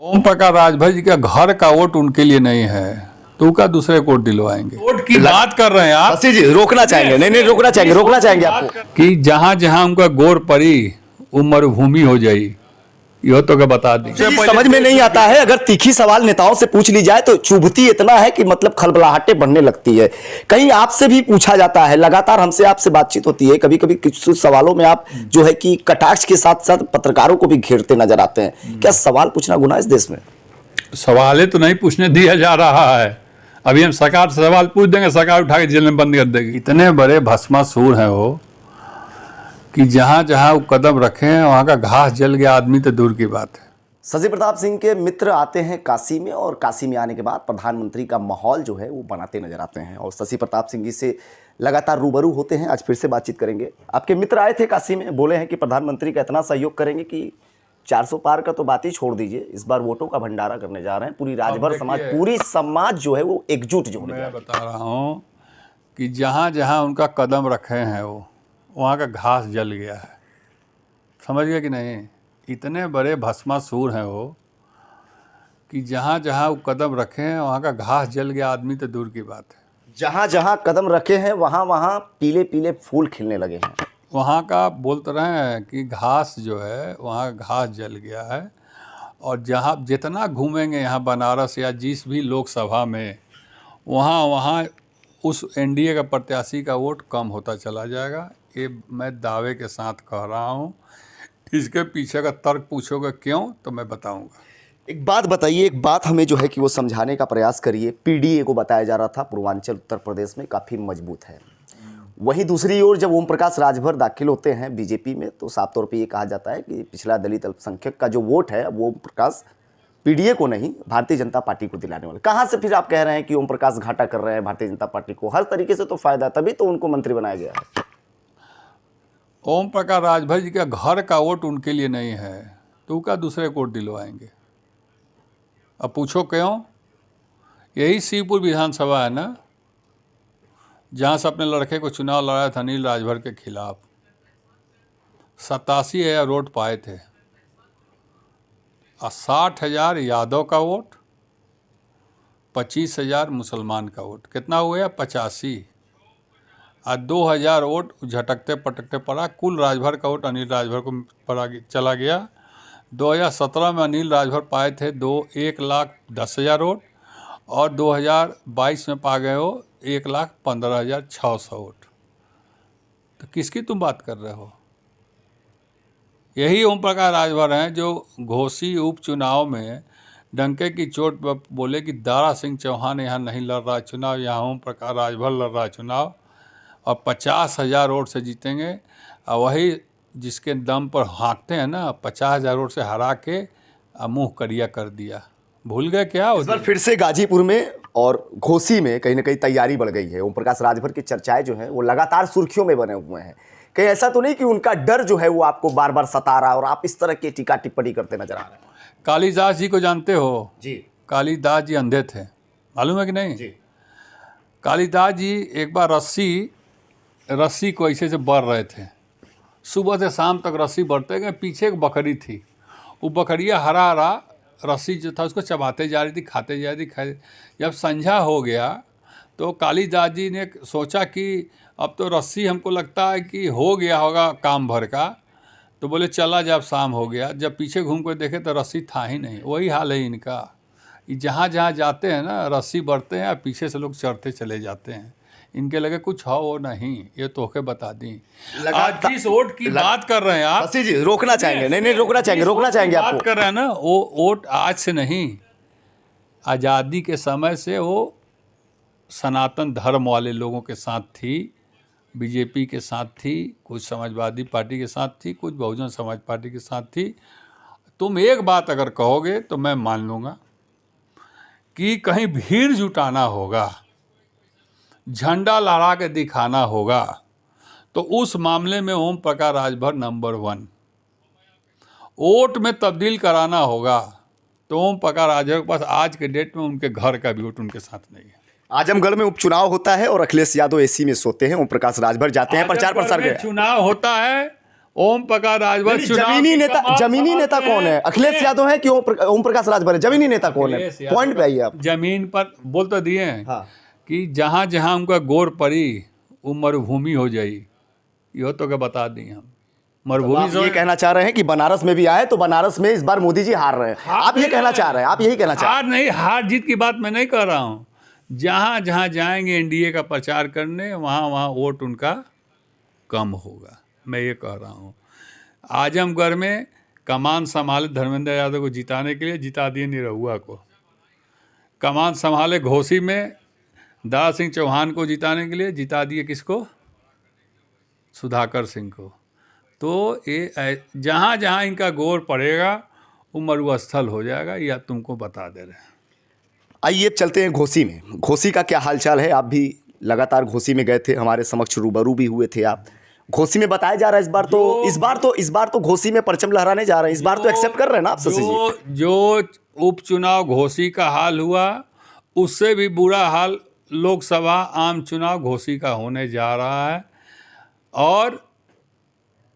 ओम प्रकाश राजभर जी का घर का वोट उनके लिए नहीं है तो का दूसरे को दिलवाएंगे। वोट की बात कर रहे हैं आप। शशि जी रोकना चाहेंगे? नहीं रोकना चाहेंगे आपको कि जहां जहां उनका गोर पड़ी वो मरुभूमि हो जाई, यो तो क्या बता दी। समझ में नहीं आता है। अगर तीखी सवाल नेताओं से पूछ ली जाए तो चुभती इतना है कि मतलब खलबलाहटें बढ़ने लगती है। कहीं आपसे भी पूछा जाता है, लगातार हमसे आपसे बातचीत होती है, कभी कभी कुछ सवालों में आप जो है कि कटाक्ष के साथ साथ पत्रकारों को भी घेरते नजर आते हैं। क्या सवाल पूछना गुनाह इस देश में? सवाल तो नहीं पूछने दिया जा रहा है। अभी हम सरकार से सवाल पूछ देंगे, सरकार उठा के जेल में बंद कर देगी। इतने बड़े भस्मासुर हैं वो कि जहां जहां वो कदम रखे हैं वहां का घास जल गया आदमी तो दूर की बात है। शशि प्रताप सिंह के मित्र आते हैं काशी में और काशी में आने के बाद प्रधानमंत्री का माहौल जो है वो बनाते नजर आते हैं और शशि प्रताप सिंह जी से लगातार रूबरू होते हैं। आज फिर से बातचीत करेंगे। आपके मित्र आए थे काशी में, बोले हैं कि प्रधानमंत्री का इतना सहयोग करेंगे कि 400 पार का तो बात ही छोड़ दीजिए, इस बार वोटों का भंडारा करने जा रहे हैं। पूरी राजभर समाज, पूरी समाज जो है वो एकजुट जो होने जा रही है। मैं बता रहा हूँ कि जहाँ जहाँ उनका कदम रखे हैं वो वहाँ का घास जल गया है। समझ गए कि नहीं? इतने बड़े भस्मासुर हैं वो कि जहाँ जहाँ वो कदम रखे हैं वहाँ का घास जल गया आदमी तो दूर की बात है। जहाँ जहाँ कदम रखे हैं वहाँ वहाँ पीले पीले फूल खिलने लगे हैं। वहाँ का बोलते रहे हैं कि घास जो है वहाँ घास जल गया है। और जहाँ जितना घूमेंगे यहाँ बनारस या जिस भी लोकसभा में, वहाँ वहाँ उस एनडीए का प्रत्याशी का वोट कम होता चला जाएगा। ये मैं दावे के साथ कह रहा हूँ। इसके पीछे का तर्क पूछोगे क्यों तो मैं बताऊँगा। एक बात बताइए, एक बात हमें जो है कि वो समझाने का प्रयास करिए। पीडीए को बताया जा रहा था पूर्वांचल उत्तर प्रदेश में काफ़ी मजबूत है, वहीं दूसरी ओर जब ओम प्रकाश राजभर दाखिल होते हैं बीजेपी में तो साफ तौर पे ये कहा जाता है कि पिछला दलित अल्पसंख्यक का जो वोट है वो ओम प्रकाश पीडीए को नहीं भारतीय जनता पार्टी को दिलाने वाले। कहाँ से फिर आप कह रहे हैं कि ओम प्रकाश घाटा कर रहे हैं भारतीय जनता पार्टी को? हर तरीके से तो फायदा, तभी तो उनको मंत्री बनाया गया है। ओम प्रकाश राजभर जी का घर का वोट उनके लिए नहीं है तो का दूसरे को दिलवाएंगे। अब पूछो क्यों? यही शिवपुर विधानसभा है ना जहाँ से अपने लड़के को चुनाव लड़ाया था अनिल राजभर के खिलाफ। 87,000 वोट पाए थे और 60,000 यादव का वोट, 25,000 मुसलमान का वोट। कितना हुआ? 85। और 2,000 वोट झटकते पटकते पड़ा। कुल राजभर का वोट अनिल राजभर को पड़ा चला गया। 2017 में अनिल राजभर पाए थे 1,10,000 वोट और 2022 में पा गए हो 1,15,600 वोट। तो किसकी तुम बात कर रहे हो? यही ओम प्रकाश राजभर हैं जो घोसी उपचुनाव में डंके की चोट पर बोले कि दारा सिंह चौहान यहाँ नहीं लड़ रहा चुनाव, यहाँ ओम प्रकाश राजभर लड़ रहा चुनाव और 50,000 वोट से जीतेंगे। और वही जिसके दम पर हाँकते हैं ना, 50,000 वोट से हरा के मुँह करिया कर दिया। भूल गए क्या? इस बार फिर से गाजीपुर में और घोसी में कहीं ना कहीं तैयारी बढ़ गई है। ओम प्रकाश राजभर की चर्चाएं जो हैं वो लगातार सुर्खियों में बने हुए हैं। कहीं ऐसा तो नहीं कि उनका डर जो है वो आपको बार बार सता रहा है और आप इस तरह की टीका टिप्पणी करते नजर आ रहे हैं? कालिदास जी को जानते हो? जी। कालिदास जी अंधे थे, मालूम है कि नहीं? जी। कालिदास जी एक बार रस्सी को ऐसे से बढ़ रहे थे। सुबह से शाम तक रस्सी बढ़ते गए। पीछे एक बकरी थी, वो बकरिया हरा हरा रस्सी जो था उसको चबाते जा रही थी, खाते जा रही थी। जब संझा हो गया तो कालिदास जी ने सोचा कि अब तो रस्सी हमको लगता है कि हो गया होगा काम भर का, तो बोले चला जब शाम हो गया। जब पीछे घूम कर देखे तो रस्सी था ही नहीं। वही हाल है इनका। ये जहाँ जहाँ जाते हैं ना रस्सी बढ़ते हैं और पीछे से लोग चढ़ते चले जाते हैं। इनके लगे कुछ हो वो नहीं, ये तोहके बता दी। आज जिस वोट की बात कर रहे हैं आप, शशि जी रोकना चाहेंगे? नहीं रोकना चाहेंगे आपको? बात कर रहे हैं ना, वो वोट आज से नहीं, आज़ादी के समय से वो सनातन धर्म वाले लोगों के साथ थी, बीजेपी के साथ थी, कुछ समाजवादी पार्टी के साथ थी, कुछ बहुजन समाज पार्टी के साथ थी। तुम एक बात अगर कहोगे तो मैं मान लूँगा कि कहीं भीड़ जुटाना होगा, झंडा लहरा के दिखाना होगा, तो उस मामले में ओम प्रकाश राजभर नंबर 1। वोट में तब्दील कराना होगा तो ओम प्रकाश राजभर के पास आज के डेट में उनके घर का भी वोट उनके साथ नहीं है। आजमगढ़ में उपचुनाव होता है और अखिलेश यादव एसी में सोते हैं, ओम प्रकाश राजभर जाते हैं प्रचार प्रसार के। चुनाव होता है, ओम प्रकाश राजभर जमीनी नेता कौन है? अखिलेश यादव है कि ओम प्रकाश राजभर है? जमीनी नेता कौन है? पॉइंट पे आइए आप। जमीन पर बोल तो दिए हैं हाँ। कि जहाँ जहाँ उनका गौर पड़ी वो मरुभूमि हो जाई, यो तो क्या बता दी हम। मरुभूमि आप ये कहना चाह रहे हैं कि बनारस में भी आए तो बनारस में इस बार मोदी जी हार रहे हैं, आप ये कहना चाह रहे हैं? आप यही कहना चाह रहे हैं? हार नहीं, हार जीत की बात मैं नहीं कर रहा हूँ। जहाँ जहाँ जाएंगे एनडीए का प्रचार करने, वहाँ वहाँ वोट उनका कम होगा, मैं ये कह रहा हूँ। आजमगढ़ में कमान संभाले धर्मेंद्र यादव को जिताने के लिए, जिता दिए निरहुआ को। कमान संभाले घोसी में दारा सिंह चौहान को जिताने के लिए, जिता दिए किसको? सुधाकर सिंह को। तो ये जहाँ जहाँ इनका गौर पड़ेगा वो मरुस्थल हो जाएगा, या तुमको बता दे रहे हैं। आइए अब चलते हैं घोसी में। घोसी का क्या हालचाल है? आप भी लगातार घोसी में गए थे, हमारे समक्ष रूबरू भी हुए थे आप। घोसी में बताया जा रहा है इस बार तो घोसी में परचम लहराने जा रहे हैं। इस बार तो एक्सेप्ट कर रहे हैं ना आप शशि जी? जो उपचुनाव घोसी का हाल हुआ, उससे भी बुरा हाल लोकसभा आम चुनाव घोसी का होने जा रहा है। और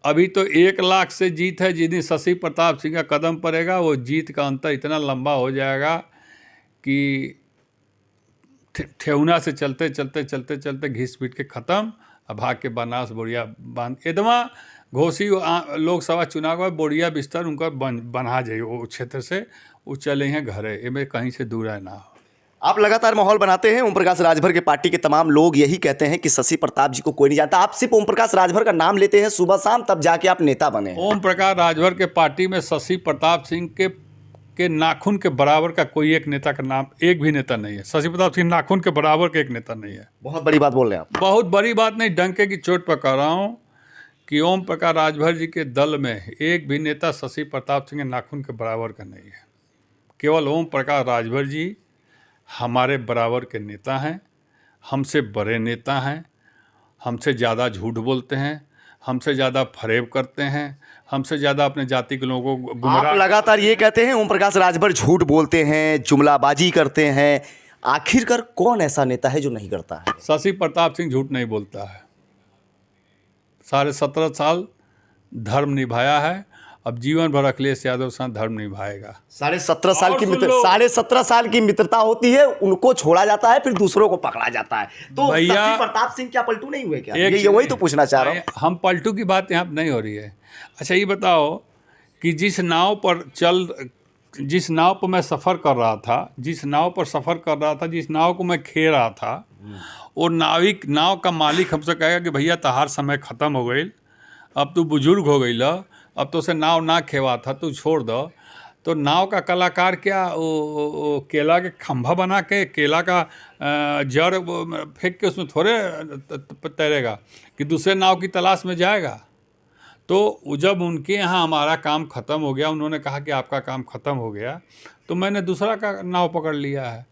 अभी तो 1 लाख से जीत है। जिस दिन शशि प्रताप सिंह का कदम पड़ेगा वो जीत का अंतर इतना लंबा हो जाएगा कि ठेहुना से चलते चलते चलते चलते घिस पीट के ख़त्म। अब भाग के बनास बोरिया बांध एकदमा घोसी लोकसभा चुनाव का बोरिया बिस्तर उनका बना जाइए वो क्षेत्र से, वो चले हैं घरे, इनमें कहीं से दूर है ना हो। आप लगातार माहौल बनाते हैं। ओम प्रकाश राजभर के पार्टी के तमाम लोग यही कहते हैं कि शशि प्रताप जी को कोई नहीं जानता। आप सिर्फ ओम प्रकाश राजभर का नाम लेते हैं सुबह शाम, तब जाके आप नेता बने। ओम प्रकाश राजभर के पार्टी में शशि प्रताप सिंह के नाखून के बराबर का कोई एक नेता का नाम, एक भी नेता नहीं है। शशि प्रताप सिंह नाखून के बराबर का एक नेता नहीं है। बहुत बड़ी बात बोल रहे हैं आप। बहुत बड़ी बात नहीं, डंके की चोट पर कह रहा हूँ कि ओम प्रकाश राजभर जी के दल में एक भी नेता शशि प्रताप सिंह के नाखून के बराबर का नहीं है। केवल ओम प्रकाश राजभर जी हमारे बराबर के नेता हैं, हमसे बड़े नेता हैं, हमसे ज़्यादा झूठ बोलते हैं, हमसे ज़्यादा फरेब करते हैं, हमसे ज़्यादा अपने जाति के लोगों को गुमराह। आप लगातार ये कहते हैं ओम प्रकाश राजभर झूठ बोलते हैं, जुमलाबाजी करते हैं। आखिरकार कौन ऐसा नेता है जो नहीं करता है? शशि प्रताप सिंह झूठ नहीं बोलता है। 17.5 साल धर्म निभाया है, अब जीवन भर अखिलेश यादव साथ धर्म निभाएगा। 17.5 साल की 17.5 साल की मित्रता होती है, उनको छोड़ा जाता है, फिर दूसरों को पकड़ा जाता है। तो शशि प्रताप सिंह क्या पलटू नहीं हुए क्या? ये वही तो पूछना चाह रहा हूँ। हम पलटू की बात यहाँ नहीं हो रही है। अच्छा ये बताओ कि जिस नाव पर मैं सफ़र कर रहा था, जिस नाव को मैं खे रहा था, वो नाव का मालिक हमसे कहेगा कि भैया तहार समय ख़त्म हो गई, अब तू बुजुर्ग हो गई ल, अब तो उसे नाव ना खेवा था, तू छोड़ दो। तो नाव का कलाकार क्या वो केला के खंभा बना के केला का जड़ फेंक के उसमें थोड़े तैरेगा कि दूसरे नाव की तलाश में जाएगा। तो जब उनके यहाँ हमारा काम ख़त्म हो गया, उन्होंने कहा कि आपका काम ख़त्म हो गया, तो मैंने दूसरा का नाव पकड़ लिया है।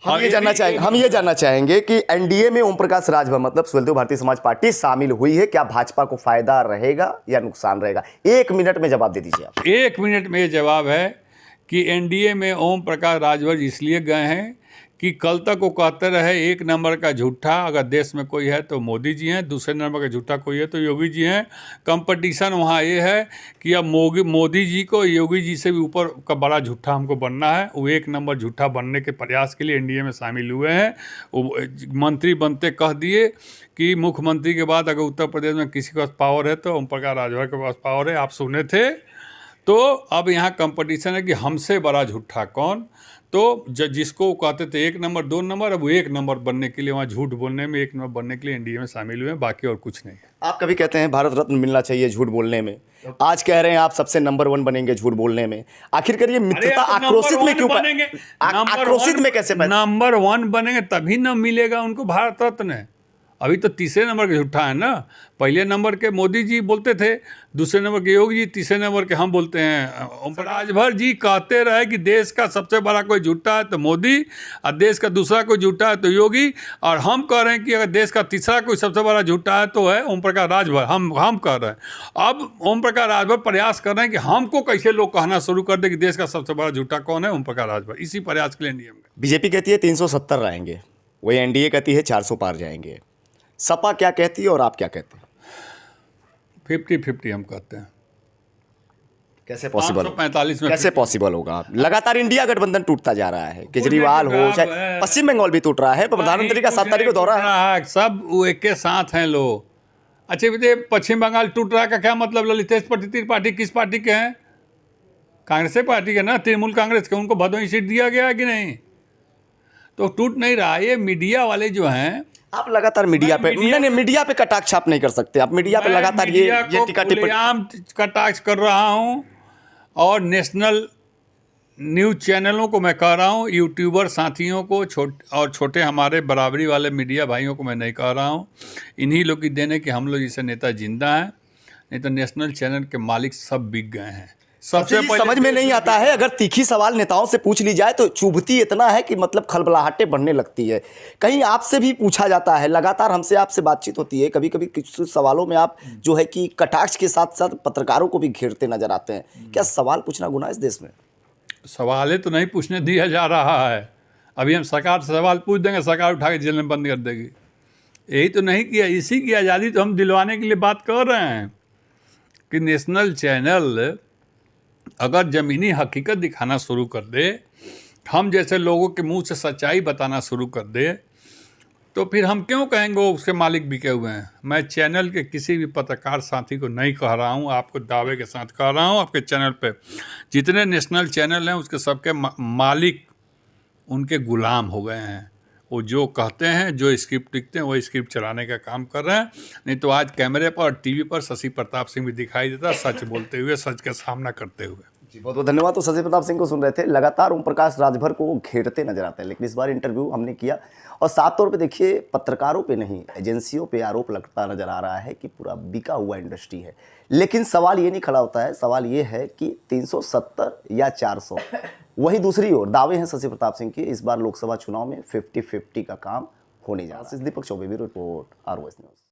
हम ये जानना चाहेंगे कि एनडीए में ओम प्रकाश राजभर मतलब सुहेलदेव भारतीय समाज पार्टी शामिल हुई है, क्या भाजपा को फायदा रहेगा या नुकसान रहेगा? 1 मिनट में जवाब दे दीजिए आप। 1 मिनट में ये जवाब है कि एनडीए में ओम प्रकाश राजभर इसलिए गए हैं कि कल तक वो कहते रहे 1 नंबर का झूठा अगर देश में कोई है तो मोदी जी हैं, दूसरे नंबर का झूठा कोई है तो योगी जी हैं। कंपटीशन वहाँ ये है कि अब मोदी जी को योगी जी से भी ऊपर का बड़ा झूठा हमको बनना है। वो 1 नंबर झूठा बनने के प्रयास के लिए एनडीए में शामिल हुए हैं। वो मंत्री बनते कह दिए कि मुख्यमंत्री के बाद अगर उत्तर प्रदेश में किसी के पास पावर है तो ओम प्रकाश राजभर के पास पावर है, आप सुने थे। तो अब यहाँ कंपटीशन है कि हमसे बड़ा झूठा कौन। तो जिसको कहते थे 1 नंबर 2 नंबर, अब वो 1 नंबर बनने के लिए, वहाँ झूठ बोलने में 1 नंबर बनने के लिए एनडीए में शामिल हुए हैं, बाकी और कुछ नहीं है। आप कभी कहते हैं भारत रत्न मिलना चाहिए झूठ बोलने में, आज कह रहे हैं आप सबसे नंबर 1 बनेंगे झूठ बोलने में। आखिरकार ये मित्रता आक्रोशित में क्यों बनेंगे? आक्रोशित में कैसे नंबर 1 बनेंगे? तभी न मिलेगा उनको भारत रत्न। अभी तो तीसरे नंबर के झूठा है ना। पहले नंबर के मोदी जी बोलते थे, दूसरे नंबर के योगी जी, तीसरे नंबर के हम बोलते हैं। ओम राजभर जी कहते रहे कि देश का सबसे बड़ा कोई झूठा है तो मोदी, और देश का दूसरा कोई झूठा है तो योगी, और हम कह रहे हैं कि अगर देश का तीसरा कोई सबसे बड़ा झूठा है तो है ओम प्रकाश राजभर। हम कह रहे हैं। अब ओम प्रकाश राजभर प्रयास कर रहे हैं कि हमको कैसे लोग कहना शुरू कर दे कि देश का सबसे बड़ा झूठा कौन है, ओम प्रकाश राजभर। इसी प्रयास के लिए एनडीए में बीजेपी कहती है 370 रहेंगे, वही एनडीए कहती है 400 पार जाएंगे। सपा क्या कहती है और आप क्या कहते हैं? 50-50 हम कहते हैं। कैसे पॉसिबल 545 में कैसे पॉसिबल होगा? लगातार इंडिया गठबंधन टूटता जा रहा है, केजरीवाल हो चाहे पश्चिम बंगाल भी टूट रहा है, प्रधानमंत्री का 7 तारीख को दौरा है। सब वो एक के साथ हैं लोग। अच्छा बेटे, पश्चिम बंगाल टूट रहा का क्या मतलब? ललितेश त्रिपाठी किस पार्टी के हैं? कांग्रेस पार्टी के ना, तृणमूल कांग्रेस के। उनको भदोही सीट दिया गया है कि नहीं? तो टूट नहीं रहा। ये मीडिया वाले जो हैं, आप लगातार मीडिया पे नहीं मीडिया पे कटाक्ष आप नहीं कर सकते। आप मीडिया पे लगातार ये टीका टिप्पणी आम कटाक्ष कर रहा हूँ, और नेशनल न्यूज़ चैनलों को मैं कह रहा हूँ, यूट्यूबर साथियों को, छोटे हमारे बराबरी वाले मीडिया भाइयों को मैं नहीं कह रहा हूँ। इन्हीं लोग की देने कि हम लोग जैसे नेता जिंदा हैं, नहीं तो नेशनल चैनल के मालिक सब बिक गए हैं। सबसे पहले समझ में नहीं आता है, अगर तीखी सवाल नेताओं से पूछ ली जाए तो चुभती इतना है कि मतलब खलबलाहटें बढ़ने लगती है। कहीं आपसे भी पूछा जाता है, लगातार हमसे आपसे बातचीत होती है, कभी कभी कुछ सवालों में आप जो है कि कटाक्ष के साथ साथ पत्रकारों को भी घेरते नजर आते हैं। क्या सवाल पूछना गुनाह इस देश में? सवाल तो नहीं पूछने दिया जा रहा है। अभी हम सरकार से सवाल पूछ देंगे, सरकार उठा के जेल में बंद कर देगी। यही तो नहीं किया। इसी की आज़ादी तो हम दिलवाने के लिए बात कर रहे हैं कि नेशनल चैनल अगर ज़मीनी हकीकत दिखाना शुरू कर दे, हम जैसे लोगों के मुंह से सच्चाई बताना शुरू कर दे, तो फिर हम क्यों कहेंगे वो उसके मालिक बिके हुए हैं? मैं चैनल के किसी भी पत्रकार साथी को नहीं कह रहा हूँ, आपको दावे के साथ कह रहा हूँ, आपके चैनल पे जितने नेशनल चैनल हैं उसके सबके मालिक उनके गुलाम हो गए हैं। वो जो कहते हैं, जो स्क्रिप्ट लिखते हैं, वो स्क्रिप्ट चलाने का काम कर रहे हैं। नहीं तो आज कैमरे पर और टीवी पर शशि प्रताप सिंह भी दिखाई देता, सच बोलते हुए, सच का सामना करते हुए। जी बहुत बहुत धन्यवाद। तो शशि प्रताप सिंह को सुन रहे थे, लगातार ओम प्रकाश राजभर को घेरते नजर आते हैं, लेकिन इस बार इंटरव्यू हमने किया और साफ तौर पे देखिए पत्रकारों पे नहीं, एजेंसियों पे आरोप लगता नजर आ रहा है कि पूरा बिका हुआ इंडस्ट्री है। लेकिन सवाल ये नहीं खड़ा होता है, सवाल ये है कि 370 या 400। वहीं दूसरी ओर दावे हैं शशि प्रताप सिंह के, इस बार लोकसभा चुनाव में 50-50 का काम होने जा रहा है। Deepak Choubey, bureau report, ROS news.